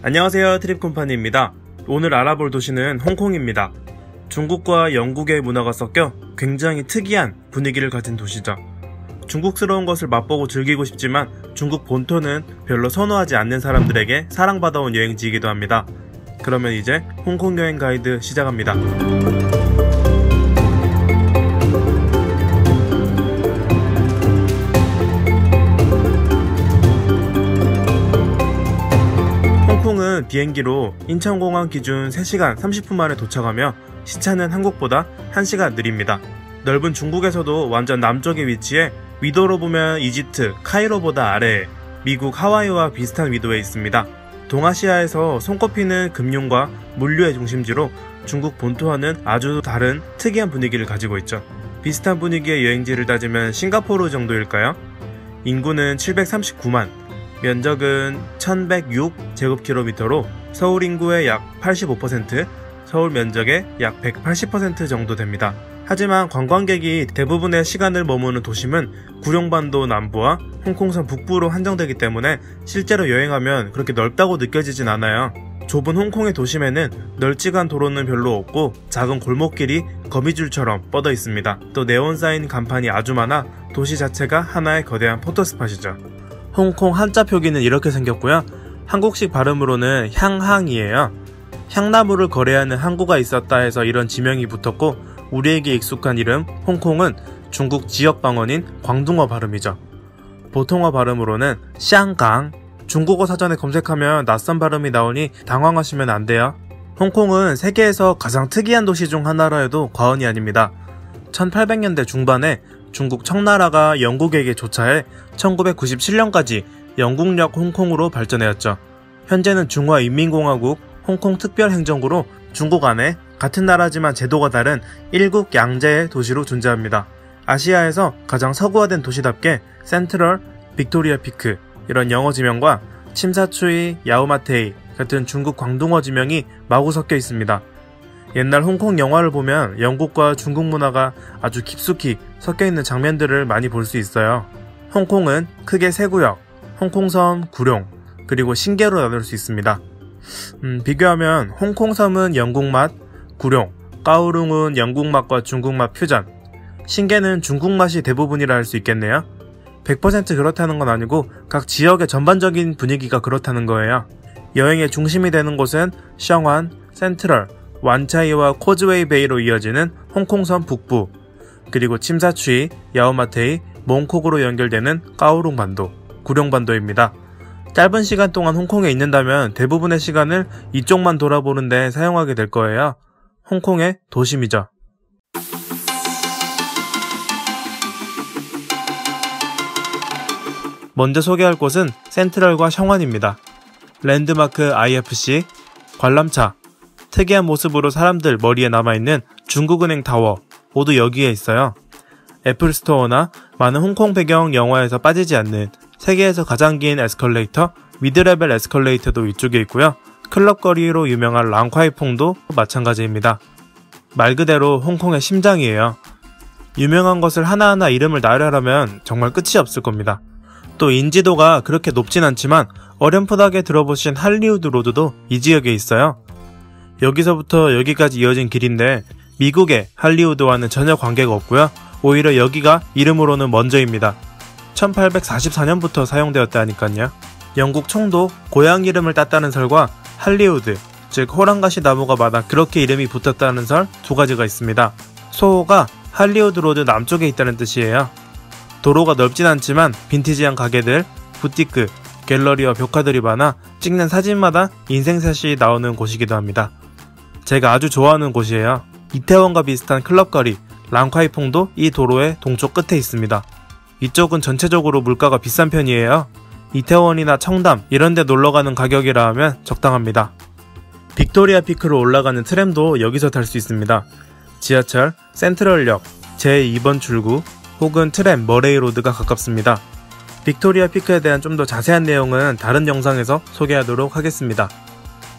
안녕하세요, 트립컴퍼니입니다. 오늘 알아볼 도시는 홍콩입니다. 중국과 영국의 문화가 섞여 굉장히 특이한 분위기를 가진 도시죠. 중국스러운 것을 맛보고 즐기고 싶지만 중국 본토는 별로 선호하지 않는 사람들에게 사랑받아온 여행지이기도 합니다. 그러면 이제 홍콩 여행 가이드 시작합니다. 홍콩은 비행기로 인천공항 기준 3시간 30분 만에 도착하며 시차는 한국보다 1시간 느립니다. 넓은 중국에서도 완전 남쪽에 위치해 위도로 보면 이집트, 카이로보다 아래에 미국 하와이와 비슷한 위도에 있습니다. 동아시아에서 손꼽히는 금융과 물류의 중심지로 중국 본토와는 아주 다른 특이한 분위기를 가지고 있죠. 비슷한 분위기의 여행지를 따지면 싱가포르 정도일까요? 인구는 739만, 면적은 1106제곱킬로미터로 서울 인구의 약 85%, 서울 면적의 약 180% 정도 됩니다. 하지만 관광객이 대부분의 시간을 머무는 도심은 구룡반도 남부와 홍콩섬 북부로 한정되기 때문에 실제로 여행하면 그렇게 넓다고 느껴지진 않아요. 좁은 홍콩의 도심에는 널찍한 도로는 별로 없고 작은 골목길이 거미줄처럼 뻗어 있습니다. 또 네온사인 간판이 아주 많아 도시 자체가 하나의 거대한 포토스팟이죠. 홍콩 한자 표기는 이렇게 생겼고요. 한국식 발음으로는 향항이에요. 향나무를 거래하는 항구가 있었다 해서 이런 지명이 붙었고, 우리에게 익숙한 이름 홍콩은 중국 지역 방언인 광둥어 발음이죠. 보통어 발음으로는 샹강. 중국어 사전에 검색하면 낯선 발음이 나오니 당황하시면 안 돼요. 홍콩은 세계에서 가장 특이한 도시 중 하나라 해도 과언이 아닙니다. 1800년대 중반에 중국 청나라가 영국에게 조차해 1997년까지 영국력 홍콩으로 발전하였죠. 현재는 중화인민공화국 홍콩 특별행정구로 중국 안에 같은 나라지만 제도가 다른 일국 양제의 도시로 존재합니다. 아시아에서 가장 서구화된 도시답게 센트럴, 빅토리아 피크 이런 영어 지명과 침사추이, 야오마테이 같은 중국 광둥어 지명이 마구 섞여 있습니다. 옛날 홍콩 영화를 보면 영국과 중국 문화가 아주 깊숙이 섞여 있는 장면들을 많이 볼 수 있어요. 홍콩은 크게 세 구역, 홍콩섬, 구룡, 그리고 신계로 나눌 수 있습니다. 비교하면 홍콩섬은 영국맛, 구룡, 까오룽은 영국맛과 중국맛 퓨전, 신계는 중국맛이 대부분이라 할 수 있겠네요. 100% 그렇다는 건 아니고 각 지역의 전반적인 분위기가 그렇다는 거예요. 여행의 중심이 되는 곳은 샹완, 센트럴, 완차이와 코즈웨이 베이로 이어지는 홍콩섬 북부, 그리고 침사추이, 야오마테이, 몽콕으로 연결되는 까오룽 반도, 구룡 반도입니다. 짧은 시간 동안 홍콩에 있는다면 대부분의 시간을 이쪽만 돌아보는 데 사용하게 될 거예요. 홍콩의 도심이죠. 먼저 소개할 곳은 센트럴과 샹완입니다. 랜드마크 IFC, 관람차, 특이한 모습으로 사람들 머리에 남아있는 중국은행 타워 모두 여기에 있어요. 애플스토어나 많은 홍콩 배경 영화에서 빠지지 않는 세계에서 가장 긴 에스컬레이터 미드레벨 에스컬레이터도 이쪽에 있고요. 클럽거리로 유명한 랑콰이퐁도 마찬가지입니다. 말 그대로 홍콩의 심장이에요. 유명한 것을 하나하나 이름을 나열하려면 정말 끝이 없을 겁니다. 또 인지도가 그렇게 높진 않지만 어렴풋하게 들어보신 할리우드 로드도 이 지역에 있어요. 여기서부터 여기까지 이어진 길인데 미국의 할리우드와는 전혀 관계가 없고요. 오히려 여기가 이름으로는 먼저입니다. 1844년부터 사용되었다니까요. 영국 총독 고향 이름을 땄다는 설과 할리우드, 즉 호랑가시 나무가 많아 그렇게 이름이 붙었다는 설 두 가지가 있습니다. 소호가 할리우드 로드 남쪽에 있다는 뜻이에요. 도로가 넓진 않지만 빈티지한 가게들, 부티크, 갤러리와 벽화들이 많아 찍는 사진마다 인생샷이 나오는 곳이기도 합니다. 제가 아주 좋아하는 곳이에요. 이태원과 비슷한 클럽거리 랑콰이퐁도 이 도로의 동쪽 끝에 있습니다. 이쪽은 전체적으로 물가가 비싼 편이에요. 이태원이나 청담 이런 데 놀러가는 가격이라 하면 적당합니다. 빅토리아 피크로 올라가는 트램도 여기서 탈 수 있습니다. 지하철 센트럴역 제2번 출구 혹은 트램 머레이로드가 가깝습니다. 빅토리아 피크에 대한 좀 더 자세한 내용은 다른 영상에서 소개하도록 하겠습니다.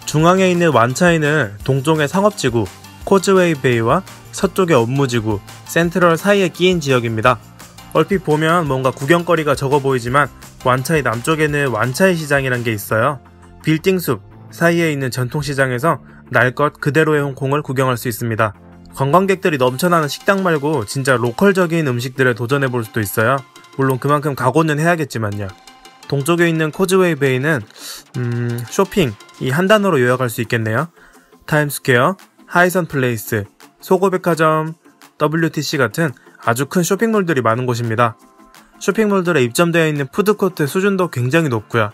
중앙에 있는 완차이는 동쪽의 상업지구 코즈웨이 베이와 서쪽의 업무지구 센트럴 사이에 끼인 지역입니다. 얼핏 보면 뭔가 구경거리가 적어 보이지만 완차이 남쪽에는 완차이 시장이란 게 있어요. 빌딩숲, 사이에 있는 전통시장에서 날 것 그대로의 홍콩을 구경할 수 있습니다. 관광객들이 넘쳐나는 식당 말고 진짜 로컬적인 음식들에 도전해볼 수도 있어요. 물론 그만큼 각오는 해야겠지만요. 동쪽에 있는 코즈웨이 베이는 쇼핑, 이 한 단어로 요약할 수 있겠네요. 타임스퀘어, 하이선 플레이스, 소고백화점, WTC 같은 아주 큰 쇼핑몰들이 많은 곳입니다. 쇼핑몰들에 입점되어 있는 푸드코트 수준도 굉장히 높고요.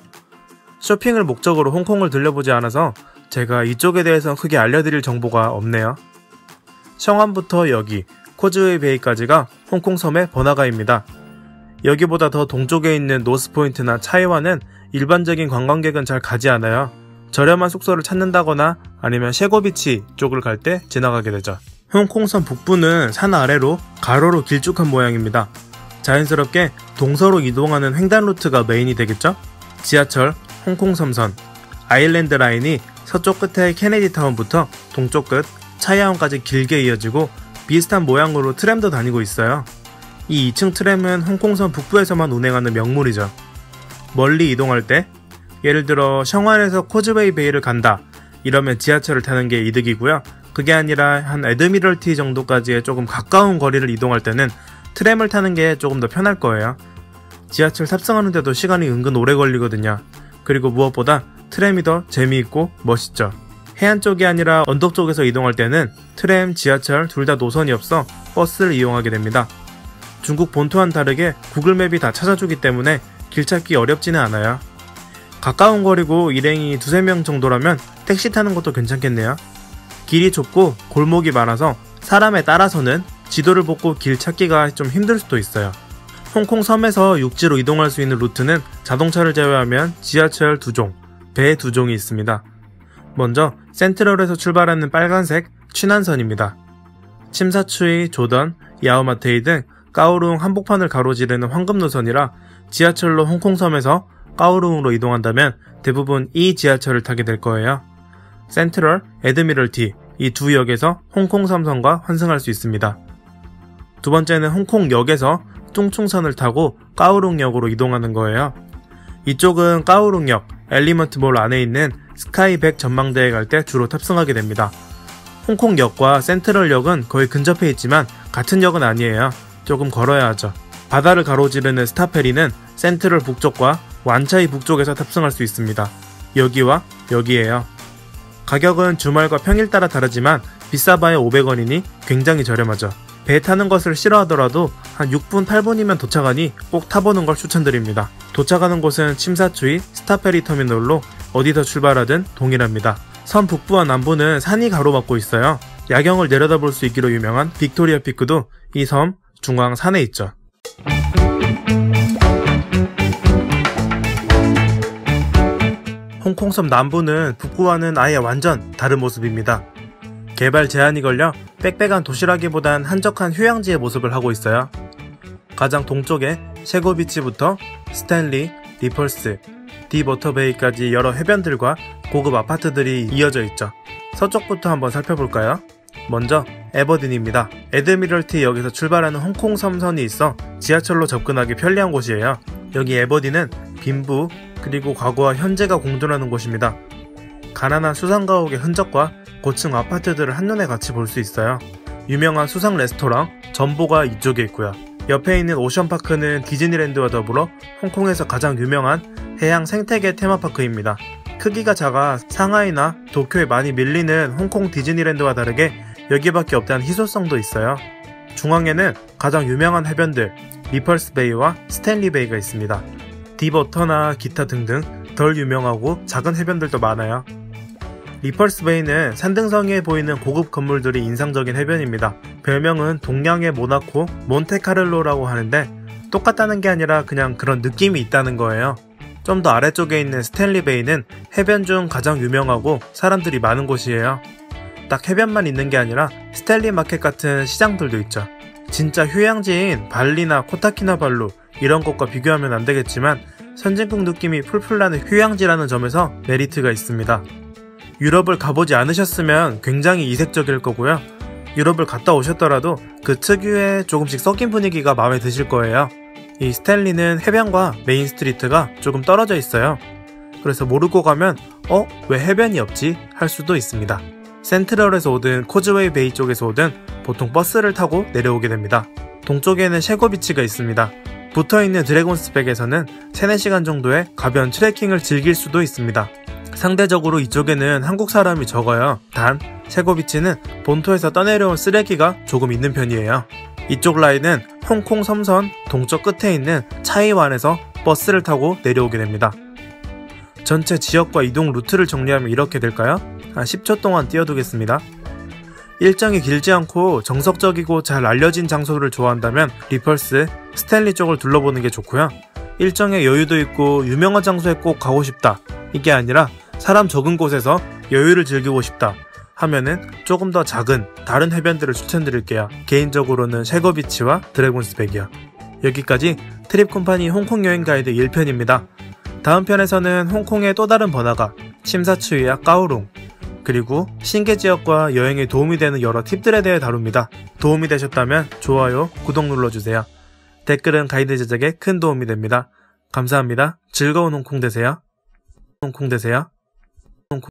쇼핑을 목적으로 홍콩을 들려보지 않아서 제가 이쪽에 대해서 크게 알려드릴 정보가 없네요. 셩안부터 여기 코즈웨이 베이까지가 홍콩 섬의 번화가입니다. 여기보다 더 동쪽에 있는 노스포인트나 차이완은 일반적인 관광객은 잘 가지 않아요. 저렴한 숙소를 찾는다거나 아니면 셰고비치 쪽을 갈 때 지나가게 되죠. 홍콩섬 북부는 산 아래로 가로로 길쭉한 모양입니다. 자연스럽게 동서로 이동하는 횡단 루트가 메인이 되겠죠? 지하철, 홍콩섬선, 아일랜드 라인이 서쪽 끝의 케네디타운부터 동쪽 끝 차이아원까지 길게 이어지고 비슷한 모양으로 트램도 다니고 있어요. 이 2층 트램은 홍콩섬 북부에서만 운행하는 명물이죠. 멀리 이동할 때 예를 들어 셩안에서 코즈웨이 베이를 간다 이러면 지하철을 타는 게 이득이고요. 그게 아니라 한 애드미럴티 정도까지의 조금 가까운 거리를 이동할 때는 트램을 타는 게 조금 더 편할 거예요. 지하철 탑승하는데도 시간이 은근 오래 걸리거든요. 그리고 무엇보다 트램이 더 재미있고 멋있죠. 해안 쪽이 아니라 언덕 쪽에서 이동할 때는 트램, 지하철 둘 다 노선이 없어 버스를 이용하게 됩니다. 중국 본토와는 다르게 구글맵이 다 찾아주기 때문에 길 찾기 어렵지는 않아요. 가까운 거리고 일행이 2~3명 정도라면 택시 타는 것도 괜찮겠네요. 길이 좁고 골목이 많아서 사람에 따라서는 지도를 보고 길 찾기가 좀 힘들 수도 있어요. 홍콩 섬에서 육지로 이동할 수 있는 루트는 자동차를 제외하면 지하철 2종, 배 2종이 있습니다. 먼저 센트럴에서 출발하는 빨간색 취난선입니다. 침사추이, 조던, 야오마테이 등 까오룽 한복판을 가로지르는 황금 노선이라 지하철로 홍콩섬에서 까오룽으로 이동한다면 대부분 이 지하철을 타게 될 거예요. 센트럴, 애드미럴티 이 두 역에서 홍콩섬선과 환승할 수 있습니다. 두 번째는 홍콩역에서 뚱충선을 타고 까오룽역으로 이동하는 거예요. 이쪽은 까오룽역, 엘리먼트몰 안에 있는 스카이백 전망대에 갈 때 주로 탑승하게 됩니다. 홍콩역과 센트럴역은 거의 근접해 있지만 같은 역은 아니에요. 조금 걸어야 하죠. 바다를 가로지르는 스타페리는 센트럴 북쪽과 완차이 북쪽에서 탑승할 수 있습니다. 여기와 여기에요. 가격은 주말과 평일 따라 다르지만 비싸봐야 500원이니 굉장히 저렴하죠. 배 타는 것을 싫어하더라도 한 6분 8분이면 도착하니 꼭 타보는 걸 추천드립니다. 도착하는 곳은 침사추이 스타페리 터미널로 어디서 출발하든 동일합니다. 섬 북부와 남부는 산이 가로막고 있어요. 야경을 내려다볼 수 있기로 유명한 빅토리아 피크도 이 섬 중앙 산에 있죠. 홍콩섬 남부는 북부와는 아예 완전 다른 모습입니다. 개발 제한이 걸려 빽빽한 도시라기보단 한적한 휴양지의 모습을 하고 있어요. 가장 동쪽에 셰고비치부터 스탠리, 리펄스, 디버터베이까지 여러 해변들과 고급 아파트들이 이어져 있죠. 서쪽부터 한번 살펴볼까요? 먼저 에버딘입니다. 애드미럴티 역에서 출발하는 홍콩 섬선이 있어 지하철로 접근하기 편리한 곳이에요. 여기 에버딘은 빈부 그리고 과거와 현재가 공존하는 곳입니다. 가난한 수상가옥의 흔적과 고층 아파트들을 한눈에 같이 볼 수 있어요. 유명한 수상 레스토랑 전보가 이쪽에 있고요. 옆에 있는 오션파크는 디즈니랜드와 더불어 홍콩에서 가장 유명한 해양 생태계 테마파크입니다. 크기가 작아 상하이나 도쿄에 많이 밀리는 홍콩 디즈니랜드와 다르게 여기밖에 없다는 희소성도 있어요. 중앙에는 가장 유명한 해변들 리펄스 베이와 스탠리 베이가 있습니다. 딥워터나 기타 등등 덜 유명하고 작은 해변들도 많아요. 리펄스 베이는 산등성이에 보이는 고급 건물들이 인상적인 해변입니다. 별명은 동양의 모나코 몬테카를로라고 하는데 똑같다는 게 아니라 그냥 그런 느낌이 있다는 거예요. 좀 더 아래쪽에 있는 스탠리 베이는 해변 중 가장 유명하고 사람들이 많은 곳이에요. 딱 해변만 있는 게 아니라 스탠리 마켓 같은 시장들도 있죠. 진짜 휴양지인 발리나 코타키나발루 이런 곳과 비교하면 안 되겠지만 선진국 느낌이 풀풀 나는 휴양지라는 점에서 메리트가 있습니다. 유럽을 가보지 않으셨으면 굉장히 이색적일 거고요. 유럽을 갔다 오셨더라도 그 특유의 조금씩 섞인 분위기가 마음에 드실 거예요. 이 스탠리는 해변과 메인 스트리트가 조금 떨어져 있어요. 그래서 모르고 가면 왜 해변이 없지? 할 수도 있습니다. 센트럴에서 오든 코즈웨이 베이 쪽에서 오든 보통 버스를 타고 내려오게 됩니다. 동쪽에는 셰거비치가 있습니다. 붙어있는 드래곤스백에서는 3-4시간 정도의 가벼운 트레킹을 즐길 수도 있습니다. 상대적으로 이쪽에는 한국 사람이 적어요. 단, 셰거비치는 본토에서 떠내려온 쓰레기가 조금 있는 편이에요. 이쪽 라인은 홍콩 섬선 동쪽 끝에 있는 차이완에서 버스를 타고 내려오게 됩니다. 전체 지역과 이동 루트를 정리하면 이렇게 될까요? 한 10초 동안 띄워두겠습니다. 일정이 길지 않고 정석적이고 잘 알려진 장소를 좋아한다면 리펄스, 스탠리 쪽을 둘러보는 게 좋고요. 일정에 여유도 있고 유명한 장소에 꼭 가고 싶다, 이게 아니라 사람 적은 곳에서 여유를 즐기고 싶다 하면은 조금 더 작은 다른 해변들을 추천드릴게요. 개인적으로는 셰거비치와 드래곤스백이요. 여기까지 트립 콤파니 홍콩 여행 가이드 1편입니다. 다음 편에서는 홍콩의 또 다른 번화가 심사추이와 까오룽, 그리고 신계 지역과 여행에 도움이 되는 여러 팁들에 대해 다룹니다. 도움이 되셨다면 좋아요, 구독 눌러주세요. 댓글은 가이드 제작에 큰 도움이 됩니다. 감사합니다. 즐거운 홍콩 되세요. 홍콩 되세요.